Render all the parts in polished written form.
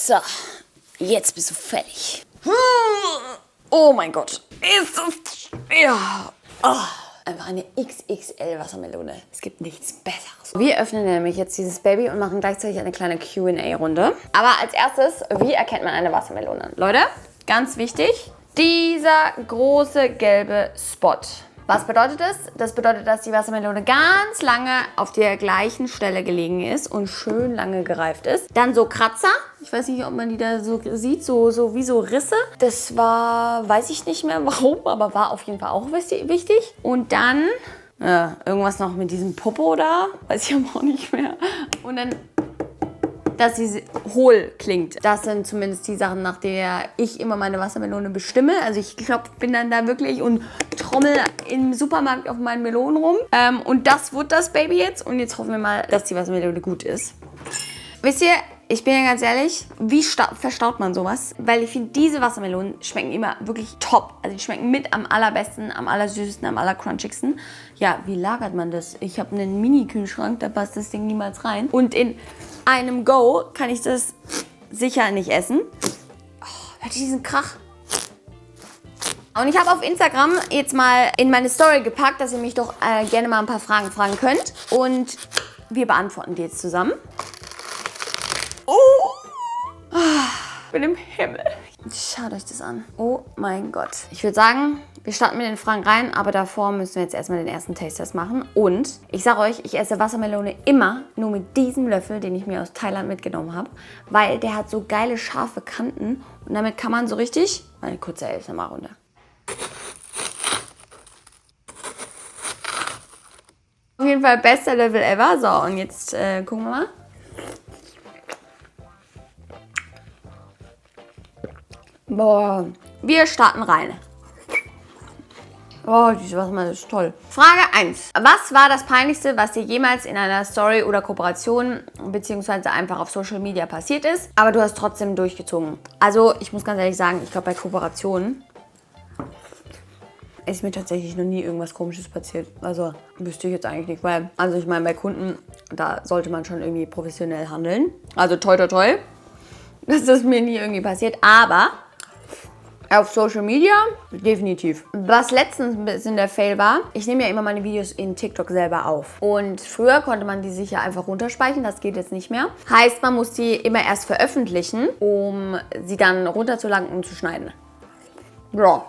So, jetzt bist du fertig. Oh mein Gott. Ist das... Ja. Oh. Einfach eine XXL Wassermelone. Es gibt nichts Besseres. Wir öffnen nämlich jetzt dieses Baby und machen gleichzeitig eine kleine Q&A-Runde. Aber als erstes, wie erkennt man eine Wassermelone? Leute, ganz wichtig, dieser große gelbe Spot. Was bedeutet das? Das bedeutet, dass die Wassermelone ganz lange auf der gleichen Stelle gelegen ist und schön lange gereift ist. Dann so Kratzer. Ich weiß nicht, ob man die da so sieht, so wie so Risse. Das war, weiß ich nicht mehr warum, aber war auf jeden Fall auch wichtig. Und dann irgendwas noch mit diesem Popo da. Weiß ich aber auch nicht mehr. Und dann, dass sie hohl klingt. Das sind zumindest die Sachen, nach der ich immer meine Wassermelone bestimme. Also ich glaube, bin dann da wirklich und trommel im Supermarkt auf meinen Melonen rum. Und das wird das Baby jetzt. Und jetzt hoffen wir mal, dass die Wassermelone gut ist. Wisst ihr, ich bin ja ganz ehrlich, wie verstaut man sowas? Weil ich finde, diese Wassermelonen schmecken immer wirklich top. Also die schmecken mit am allerbesten, am allersüßesten, am allercrunchigsten. Ja, wie lagert man das? Ich habe einen Mini-Kühlschrank, da passt das Ding niemals rein. Und in einem Go kann ich das sicher nicht essen. Oh, hört ihr diesen Krach? Und ich habe auf Instagram jetzt mal in meine Story gepackt, dass ihr mich doch gerne mal ein paar Fragen fragen könnt. Und wir beantworten die jetzt zusammen. Oh, ich bin im Himmel. Schaut euch das an. Oh mein Gott. Ich würde sagen, wir starten mit den Fragen rein, aber davor müssen wir jetzt erstmal den ersten Taste-Test machen. Und ich sage euch, ich esse Wassermelone immer nur mit diesem Löffel, den ich mir aus Thailand mitgenommen habe, weil der hat so geile, scharfe Kanten und damit kann man so richtig... Eine kurze ASMR-Runde. Auf jeden Fall bester Level ever. So, und jetzt gucken wir mal. Boah, wir starten rein. Oh, diese Wassermelone ist toll. Frage 1. Was war das Peinlichste, was dir jemals in einer Story oder Kooperation beziehungsweise einfach auf Social Media passiert ist, aber du hast trotzdem durchgezogen? Also, ich muss ganz ehrlich sagen, ich glaube, bei Kooperationen ist mir tatsächlich noch nie irgendwas Komisches passiert. Also, wüsste ich jetzt eigentlich nicht, weil, also ich meine, bei Kunden, da sollte man schon irgendwie professionell handeln. Also, toi, toi, toi, dass das mir nie irgendwie passiert, aber... Auf Social Media? Definitiv. Was letztens ein bisschen der Fail war, ich nehme ja immer meine Videos in TikTok selber auf. Und früher konnte man die sich ja einfach runterspeichern, das geht jetzt nicht mehr. Heißt, man muss die immer erst veröffentlichen, um sie dann runterzuladen und zu schneiden. Ja.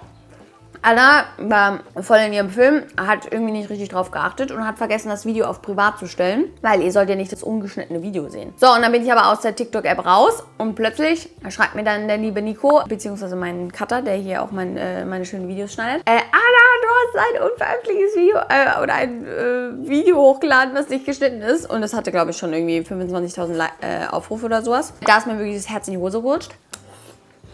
Anna war voll in ihrem Film, hat irgendwie nicht richtig drauf geachtet und hat vergessen, das Video auf privat zu stellen, weil ihr sollt ja nicht das ungeschnittene Video sehen. So, und dann bin ich aber aus der TikTok-App raus und plötzlich schreibt mir dann der liebe Nico, beziehungsweise mein Cutter, der hier auch meine schönen Videos schneidet, Anna, du hast ein unveröffentlichtes Video oder ein Video hochgeladen, was nicht geschnitten ist. Und das hatte, glaube ich, schon irgendwie 25.000 Aufrufe oder sowas. Da ist mir wirklich das Herz in die Hose gerutscht.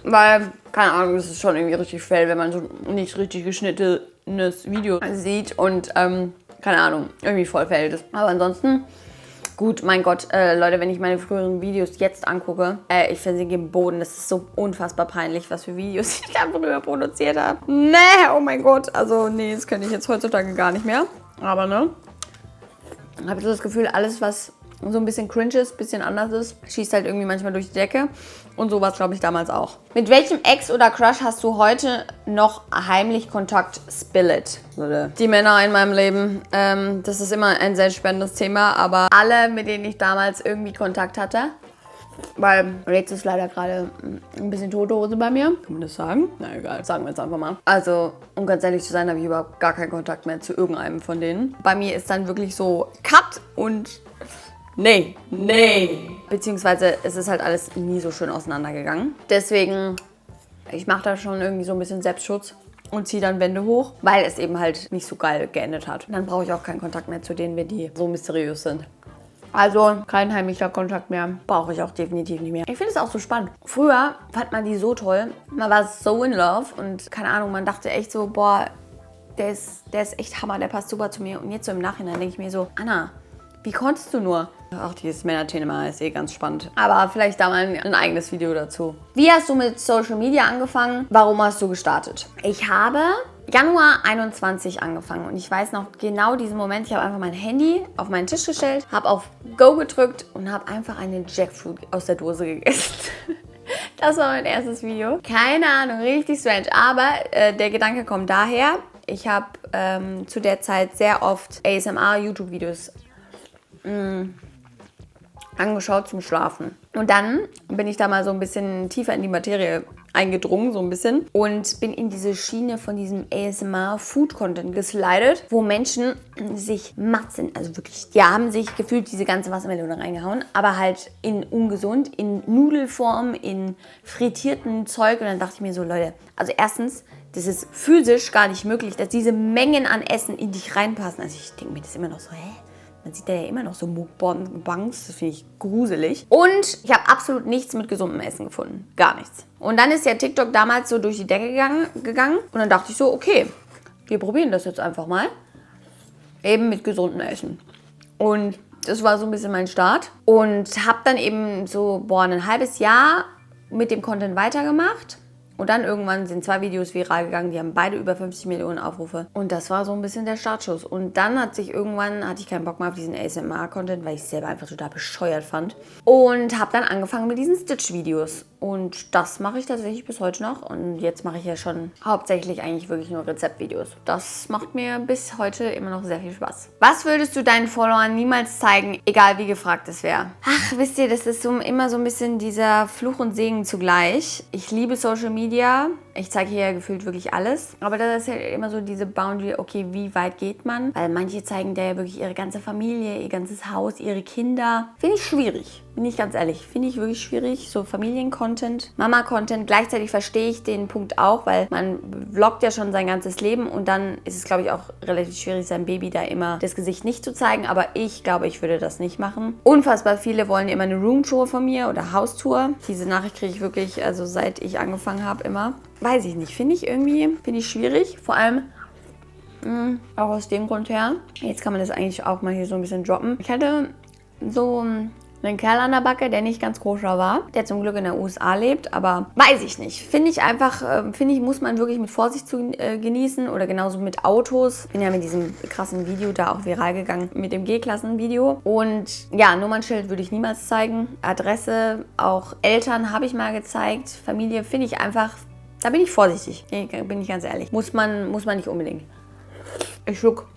Weil, keine Ahnung, das ist schon irgendwie richtig fail, wenn man so nicht richtig geschnittenes Video sieht und, keine Ahnung, irgendwie voll fail ist. Aber ansonsten, gut, mein Gott, Leute, wenn ich meine früheren Videos jetzt angucke, ich versinke im Boden. Das ist so unfassbar peinlich, was für Videos ich da früher produziert habe. Nee, oh mein Gott, also nee, das könnte ich jetzt heutzutage gar nicht mehr. Aber ne, habe ich so das Gefühl, alles, was so ein bisschen cringe ist, ein bisschen anders ist, schießt halt irgendwie manchmal durch die Decke. Und so war es, glaube ich, damals auch. Mit welchem Ex oder Crush hast du heute noch heimlich Kontakt? Spill it. Die Männer in meinem Leben, das ist immer ein sehr spannendes Thema. Aber alle, mit denen ich damals irgendwie Kontakt hatte, weil jetzt ist leider gerade ein bisschen tote Hose bei mir. Kann man das sagen? Na egal, sagen wir jetzt einfach mal. Also, um ganz ehrlich zu sein, habe ich überhaupt gar keinen Kontakt mehr zu irgendeinem von denen. Bei mir ist dann wirklich so Cut und... Nee. Beziehungsweise es ist halt alles nie so schön auseinandergegangen. Deswegen, ich mache da schon irgendwie so ein bisschen Selbstschutz und ziehe dann Wände hoch, weil es eben halt nicht so geil geendet hat. Und dann brauche ich auch keinen Kontakt mehr zu denen, wenn die so mysteriös sind. Also kein heimlicher Kontakt mehr, brauche ich auch definitiv nicht mehr. Ich finde es auch so spannend. Früher fand man die so toll, man war so in love und keine Ahnung, man dachte echt so, boah, der ist echt Hammer, der passt super zu mir. Und jetzt so im Nachhinein denke ich mir so, Anna, wie konntest du nur? Ach, dieses Männerthema ist eh ganz spannend. Aber vielleicht da mal ein eigenes Video dazu. Wie hast du mit Social Media angefangen? Warum hast du gestartet? Ich habe Januar 21 angefangen und ich weiß noch genau diesen Moment. Ich habe einfach mein Handy auf meinen Tisch gestellt, habe auf Go gedrückt und habe einfach eine Jackfruit aus der Dose gegessen. Das war mein erstes Video. Keine Ahnung, richtig strange. Aber der Gedanke kommt daher. Ich habe zu der Zeit sehr oft ASMR-YouTube-Videos angeschaut zum Schlafen. Und dann bin ich da mal so ein bisschen tiefer in die Materie eingedrungen, so ein bisschen. Und bin in diese Schiene von diesem ASMR-Food-Content geslidet, wo Menschen sich matzen, also wirklich, die haben sich gefühlt diese ganze Wassermelone reingehauen, aber halt in ungesund, in Nudelform, in frittierten Zeug. Und dann dachte ich mir so, Leute, also erstens, das ist physisch gar nicht möglich, dass diese Mengen an Essen in dich reinpassen. Also ich denke mir das immer noch so, hä? Man sieht da ja immer noch so Mukbangs, das finde ich gruselig. Und ich habe absolut nichts mit gesundem Essen gefunden. Gar nichts. Und dann ist ja TikTok damals so durch die Decke gegangen. Und dann dachte ich so, okay, wir probieren das jetzt einfach mal. Eben mit gesundem Essen. Und das war so ein bisschen mein Start. Und habe dann eben so, ein halbes Jahr mit dem Content weitergemacht. Und dann irgendwann sind 2 Videos viral gegangen, die haben beide über 50 Millionen Aufrufe. Und das war so ein bisschen der Startschuss. Und dann hatte ich keinen Bock mehr auf diesen ASMR-Content, weil ich es selber einfach total bescheuert fand. Und habe dann angefangen mit diesen Stitch-Videos. Und das mache ich tatsächlich bis heute noch. Und jetzt mache ich ja schon hauptsächlich eigentlich wirklich nur Rezeptvideos. Das macht mir bis heute immer noch sehr viel Spaß. Was würdest du deinen Followern niemals zeigen, egal wie gefragt es wäre? Ach, wisst ihr, das ist so, immer so ein bisschen dieser Fluch und Segen zugleich. Ich liebe Social Media. Ich zeige hier ja gefühlt wirklich alles. Aber das ist ja immer so diese Boundary, okay, wie weit geht man? Weil manche zeigen da ja wirklich ihre ganze Familie, ihr ganzes Haus, ihre Kinder. Finde ich schwierig. Bin ich ganz ehrlich. Finde ich wirklich schwierig. So Familien-Content, Mama-Content. Gleichzeitig verstehe ich den Punkt auch, weil man vloggt ja schon sein ganzes Leben und dann ist es, glaube ich, auch relativ schwierig, seinem Baby da immer das Gesicht nicht zu zeigen. Aber ich glaube, ich würde das nicht machen. Unfassbar viele wollen immer eine Roomtour von mir oder Haustour. Diese Nachricht kriege ich wirklich, also seit ich angefangen habe, immer. Weiß ich nicht. Finde ich schwierig. Vor allem auch aus dem Grund her. Jetzt kann man das eigentlich auch mal hier so ein bisschen droppen. Ich hatte so einen Kerl an der Backe, der nicht ganz koscher war, der zum Glück in der USA lebt, aber weiß ich nicht. Finde ich, muss man wirklich mit Vorsicht genießen oder genauso mit Autos. Ich bin ja mit diesem krassen Video da auch viral gegangen, mit dem G-Klassen-Video. Und ja, Nummernschild würde ich niemals zeigen. Adresse, auch Eltern habe ich mal gezeigt. Familie finde ich einfach, da bin ich vorsichtig, bin ich ganz ehrlich. Muss man nicht unbedingt. Ich schluck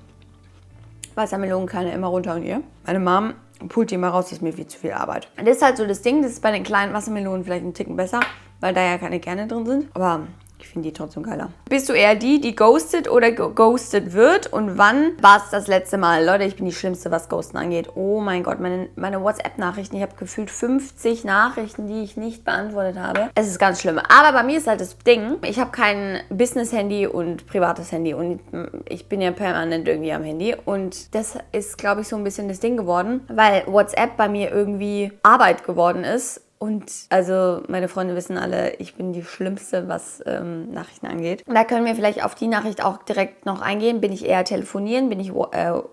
Wassermelonenkerne immer runter und ihr. Meine Mom pult die immer raus, das ist mir viel zu viel Arbeit. Das ist halt so das Ding, das ist bei den kleinen Wassermelonen vielleicht ein Ticken besser, weil da ja keine Kerne drin sind. Aber ich finde die trotzdem geiler. Bist du eher die ghostet oder ghostet wird? Und wann war es das letzte Mal? Leute, ich bin die Schlimmste, was Ghosten angeht. Oh mein Gott, meine WhatsApp-Nachrichten. Ich habe gefühlt 50 Nachrichten, die ich nicht beantwortet habe. Es ist ganz schlimm. Aber bei mir ist halt das Ding, ich habe kein Business-Handy und privates Handy. Und ich bin ja permanent irgendwie am Handy. Und das ist, glaube ich, so ein bisschen das Ding geworden, weil WhatsApp bei mir irgendwie Arbeit geworden ist. Und also meine Freunde wissen alle, ich bin die Schlimmste, was Nachrichten angeht. Und da können wir vielleicht auf die Nachricht auch direkt noch eingehen. Bin ich eher telefonieren, bin ich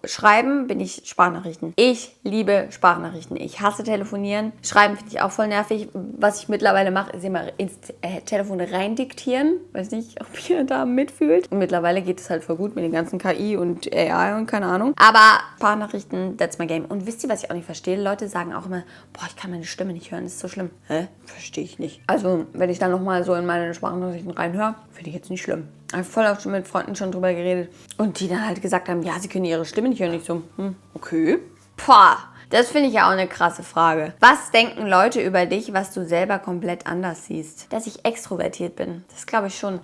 schreiben, bin ich Sprachnachrichten. Ich liebe Sprachnachrichten. Ich hasse telefonieren. Schreiben finde ich auch voll nervig. Was ich mittlerweile mache, ist immer ins Telefon rein diktieren. Weiß nicht, ob ihr da mitfühlt. Und mittlerweile geht es halt voll gut mit den ganzen KI und AI und keine Ahnung. Aber Sprachnachrichten, that's my game. Und wisst ihr, was ich auch nicht verstehe? Leute sagen auch immer, boah, ich kann meine Stimme nicht hören, das ist so schlimm. Hä? Verstehe ich nicht. Also, wenn ich dann nochmal so in meine Sprachnachrichten reinhöre, finde ich jetzt nicht schlimm. Ich habe voll auch schon mit Freunden schon drüber geredet. Und die dann halt gesagt haben, ja, sie können ihre Stimme nicht hören. Ich so, okay. Pah, das finde ich ja auch eine krasse Frage. Was denken Leute über dich, was du selber komplett anders siehst? Dass ich extrovertiert bin. Das glaube ich schon.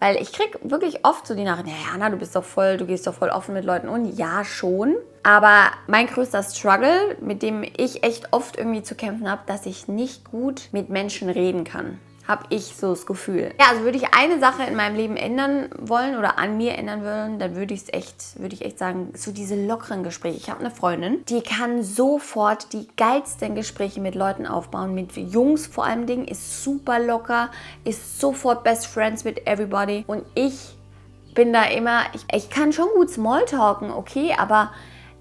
Weil ich kriege wirklich oft so die Nachricht, ja, Anna, du gehst doch voll offen mit Leuten um. Ja, schon. Aber mein größter Struggle, mit dem ich echt oft irgendwie zu kämpfen habe, dass ich nicht gut mit Menschen reden kann. Habe ich so das Gefühl. Ja, also würde ich eine Sache in meinem Leben ändern wollen oder an mir ändern wollen, dann würde ich echt sagen, so diese lockeren Gespräche. Ich habe eine Freundin, die kann sofort die geilsten Gespräche mit Leuten aufbauen, mit Jungs vor allem Dingen, ist super locker, ist sofort best friends with everybody. Und ich bin da immer, ich kann schon gut Smalltalken, okay, aber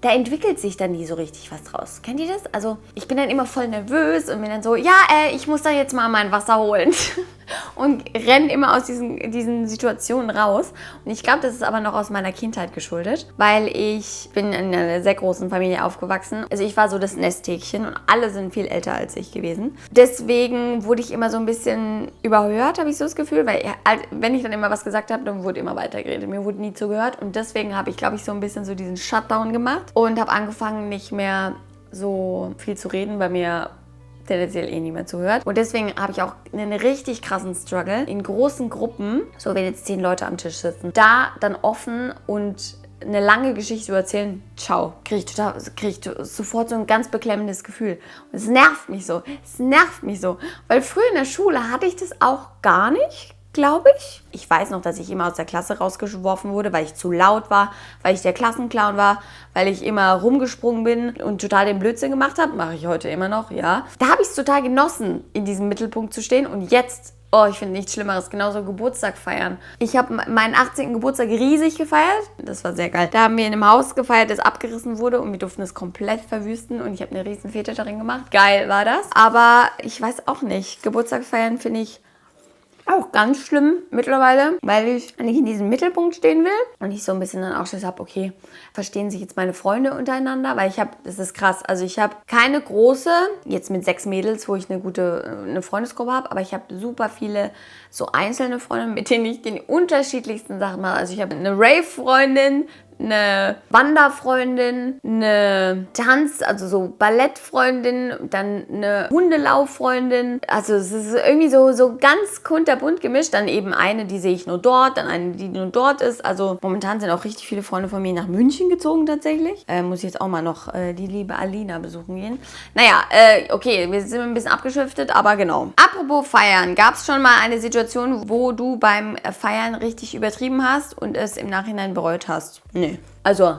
da entwickelt sich dann nie so richtig was draus. Kennt ihr das? Also ich bin dann immer voll nervös und bin dann so, ja, ich muss da jetzt mal mein Wasser holen. und renne immer aus diesen Situationen raus. Und ich glaube, das ist aber noch aus meiner Kindheit geschuldet, weil ich bin in einer sehr großen Familie aufgewachsen. Also ich war so das Nesthäkchen und alle sind viel älter als ich gewesen. Deswegen wurde ich immer so ein bisschen überhört, habe ich so das Gefühl, weil wenn ich dann immer was gesagt habe, dann wurde immer weitergeredet. Mir wurde nie zugehört und deswegen habe ich, glaube ich, so ein bisschen so diesen Shutdown gemacht und habe angefangen, nicht mehr so viel zu reden, weil mir tendenziell niemand zuhört. Und deswegen habe ich auch einen richtig krassen Struggle in großen Gruppen, so wenn jetzt 10 Leute am Tisch sitzen, da dann offen und eine lange Geschichte zu erzählen, ciao, kriege ich sofort so ein ganz beklemmendes Gefühl. Und es nervt mich so, weil früher in der Schule hatte ich das auch gar nicht, glaube ich. Ich weiß noch, dass ich immer aus der Klasse rausgeworfen wurde, weil ich zu laut war, weil ich der Klassenclown war, weil ich immer rumgesprungen bin und total den Blödsinn gemacht habe. Mache ich heute immer noch, ja. Da habe ich es total genossen, in diesem Mittelpunkt zu stehen. Und jetzt, oh, ich finde nichts Schlimmeres, genauso Geburtstag feiern. Ich habe meinen 18. Geburtstag riesig gefeiert. Das war sehr geil. Da haben wir in einem Haus gefeiert, das abgerissen wurde und wir durften es komplett verwüsten. Und ich habe eine riesen Fete darin gemacht. Geil war das. Aber ich weiß auch nicht. Geburtstag feiern finde ich auch ganz schlimm mittlerweile, weil ich nicht in diesem Mittelpunkt stehen will und ich so ein bisschen dann auch Schiss habe, okay, verstehen sich jetzt meine Freunde untereinander? Weil das ist krass, also ich habe keine große, jetzt mit 6 Mädels, wo ich eine Freundesgruppe habe, aber ich habe super viele so einzelne Freunde, mit denen ich die unterschiedlichsten Sachen mache. Also ich habe eine Rave-Freundin, eine Wanderfreundin, eine also so Ballettfreundin, dann eine Hundelauffreundin. Also es ist irgendwie so ganz kunterbunt gemischt. Dann eben eine, die sehe ich nur dort, dann eine, die nur dort ist. Also momentan sind auch richtig viele Freunde von mir nach München gezogen tatsächlich. Muss ich jetzt auch mal noch die liebe Alina besuchen gehen. Naja, okay, wir sind ein bisschen abgeschiftet, aber genau. Apropos Feiern, gab es schon mal eine Situation, wo du beim Feiern richtig übertrieben hast und es im Nachhinein bereut hast? Nee. Also,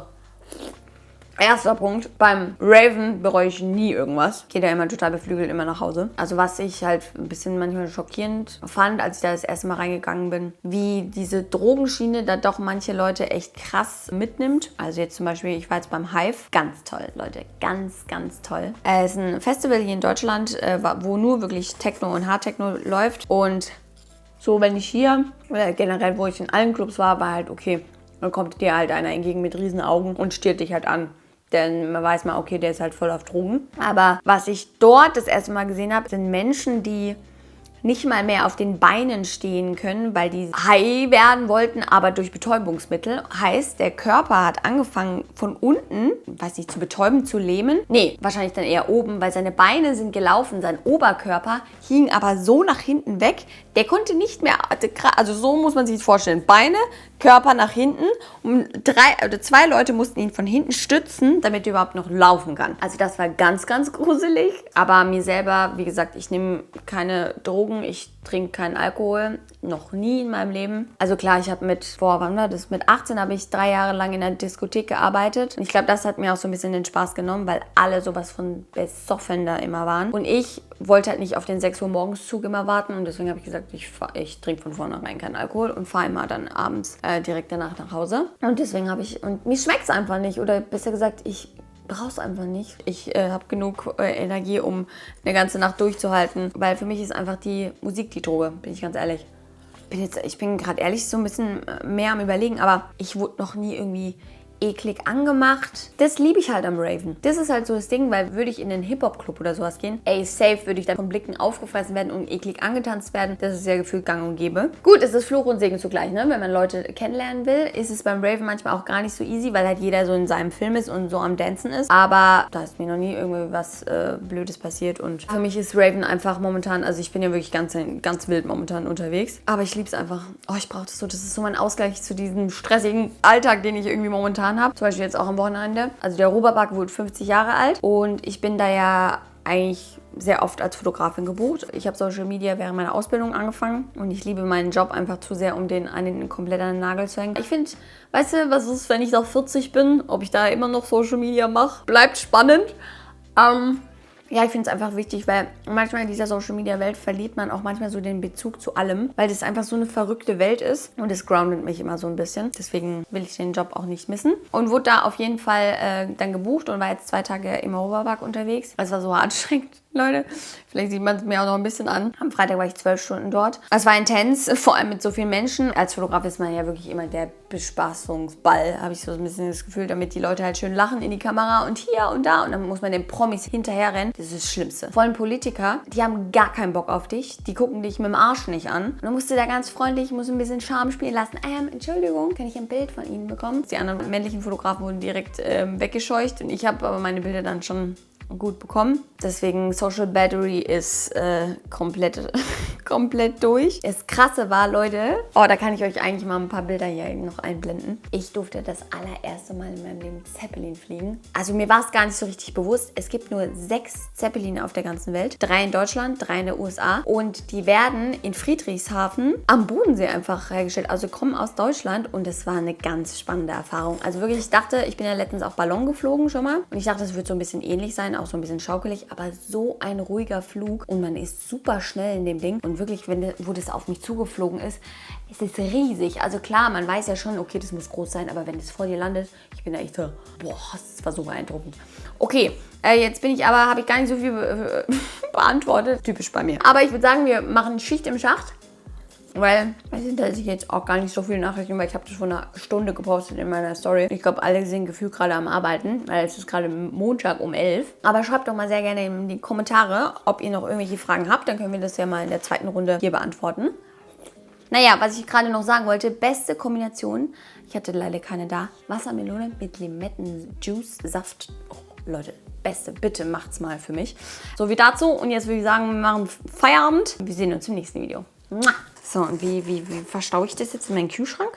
erster Punkt, beim Raven bereue ich nie irgendwas. Ich gehe da immer total beflügelt immer nach Hause. Also was ich halt ein bisschen manchmal schockierend fand, als ich da das erste Mal reingegangen bin, wie diese Drogenschiene da doch manche Leute echt krass mitnimmt. Also jetzt zum Beispiel, ich war jetzt beim Hive. Ganz toll, Leute. Ganz, ganz toll. Es ist ein Festival hier in Deutschland, wo nur wirklich Techno und Hardtechno läuft. Und so, wenn ich hier, oder generell, wo ich in allen Clubs war halt okay. Dann kommt dir halt einer entgegen mit riesen Augen und stiert dich halt an. Denn man weiß mal, okay, der ist halt voll auf Drogen. Aber was ich dort das erste Mal gesehen habe, sind Menschen, die nicht mal mehr auf den Beinen stehen können, weil die high werden wollten, aber durch Betäubungsmittel. Heißt, der Körper hat angefangen von unten, weiß nicht, zu betäuben, zu lähmen. Nee, wahrscheinlich dann eher oben, weil seine Beine sind gelaufen, sein Oberkörper hing aber so nach hinten weg, der konnte nicht mehr, also so muss man sich das vorstellen, Beine, Körper nach hinten und 2 Leute mussten ihn von hinten stützen, damit er überhaupt noch laufen kann. Also das war ganz, ganz gruselig, aber mir selber, wie gesagt, ich nehme keine Drogen, ich trinke keinen Alkohol, noch nie in meinem Leben. Also klar, ich habe mit 18 habe ich 3 Jahre lang in der Diskothek gearbeitet und ich glaube, das hat mir auch so ein bisschen den Spaß genommen, weil alle sowas von besoffen da immer waren und ich wollte halt nicht auf den 6 Uhr morgens Zug immer warten und deswegen habe ich gesagt, ich trinke von vornherein keinen Alkohol und fahre immer dann abends direkt danach nach Hause und deswegen und mir schmeckt es einfach nicht oder besser gesagt, ich brauch's einfach nicht. Ich habe genug Energie, um eine ganze Nacht durchzuhalten, weil für mich ist einfach die Musik die Droge, bin ich ganz ehrlich. Ich bin gerade ehrlich so ein bisschen mehr am Überlegen, aber ich wurde noch nie irgendwie eklig angemacht. Das liebe ich halt am Raven. Das ist halt so das Ding, weil würde ich in den Hip-Hop-Club oder sowas gehen, safe würde ich dann von Blicken aufgefressen werden und eklig angetanzt werden. Das ist ja gefühlt gang und gäbe. Gut, es ist Fluch und Segen zugleich, ne? Wenn man Leute kennenlernen will, ist es beim Raven manchmal auch gar nicht so easy, weil halt jeder so in seinem Film ist und so am Dancen ist. Aber da ist mir noch nie irgendwie was Blödes passiert und für mich ist Raven einfach momentan, also ich bin ja wirklich ganz, ganz wild momentan unterwegs. Aber ich liebe es einfach. Oh, ich brauche das so. Das ist so mein Ausgleich zu diesem stressigen Alltag, den ich irgendwie momentan habe. Zum Beispiel jetzt auch am Wochenende. Also der Ruberpark wurde 50 Jahre alt und ich bin da ja eigentlich sehr oft als Fotografin gebucht. Ich habe Social Media während meiner Ausbildung angefangen und ich liebe meinen Job einfach zu sehr, um den komplett an den Nagel zu hängen. Ich finde, weißt du, was ist, wenn ich noch 40 bin, ob ich da immer noch Social Media mache? Bleibt spannend. Ja, ich finde es einfach wichtig, weil manchmal in dieser Social-Media-Welt verliert man auch manchmal so den Bezug zu allem, weil das einfach so eine verrückte Welt ist und es groundet mich immer so ein bisschen. Deswegen will ich den Job auch nicht missen. Und wurde da auf jeden Fall dann gebucht und war jetzt 2 Tage im Ruberpark unterwegs. Es war so anstrengend. Leute. Vielleicht sieht man es mir auch noch ein bisschen an. Am Freitag war ich 12 Stunden dort. Es war intens, vor allem mit so vielen Menschen. Als Fotograf ist man ja wirklich immer der Bespaßungsball, habe ich so ein bisschen das Gefühl, damit die Leute halt schön lachen in die Kamera und hier und da. Und dann muss man den Promis hinterherrennen. Das ist das Schlimmste. Vor allem Politiker, die haben gar keinen Bock auf dich. Die gucken dich mit dem Arsch nicht an. Und dann musst du da ganz freundlich, musst ein bisschen Charme spielen lassen. Entschuldigung, kann ich ein Bild von Ihnen bekommen? Die anderen männlichen Fotografen wurden direkt weggescheucht. Und ich habe aber meine Bilder dann schon gut bekommen. Deswegen Social Battery ist komplett durch. Das Krasse war, Leute, da kann ich euch eigentlich mal ein paar Bilder hier noch einblenden. Ich durfte das allererste Mal in meinem Leben Zeppelin fliegen. Also mir war es gar nicht so richtig bewusst. Es gibt nur 6 Zeppeline auf der ganzen Welt. 3 in Deutschland, 3 in den USA. Und die werden in Friedrichshafen am Bodensee einfach hergestellt. Also kommen aus Deutschland und es war eine ganz spannende Erfahrung. Also wirklich, ich dachte, ich bin ja letztens auch Ballon geflogen schon mal. Und ich dachte, es wird so ein bisschen ähnlich sein, auch so ein bisschen schaukelig, aber so ein ruhiger Flug und man ist super schnell in dem Ding und wirklich, wo das auf mich zugeflogen ist, es ist riesig. Also klar, man weiß ja schon, okay, das muss groß sein, aber wenn es vor dir landet, ich bin da echt so, boah, das war so beeindruckend. Okay, jetzt habe ich gar nicht so viel beantwortet. Typisch bei mir. Aber ich würde sagen, wir machen Schicht im Schacht. Weil es sind jetzt auch gar nicht so viele Nachrichten, weil ich habe das vor einer Stunde gepostet in meiner Story. Ich glaube, alle sind gefühlt gerade am Arbeiten, weil es ist gerade Montag um 11. Aber schreibt doch mal sehr gerne in die Kommentare, ob ihr noch irgendwelche Fragen habt. Dann können wir das ja mal in der zweiten Runde hier beantworten. Naja, was ich gerade noch sagen wollte, beste Kombination. Ich hatte leider keine da. Wassermelone mit Limettenjuice, Saft. Oh, Leute, beste. Bitte macht's mal für mich. So wie dazu. Und jetzt würde ich sagen, wir machen Feierabend. Wir sehen uns im nächsten Video. So, und wie verstaue ich das jetzt in meinen Kühlschrank?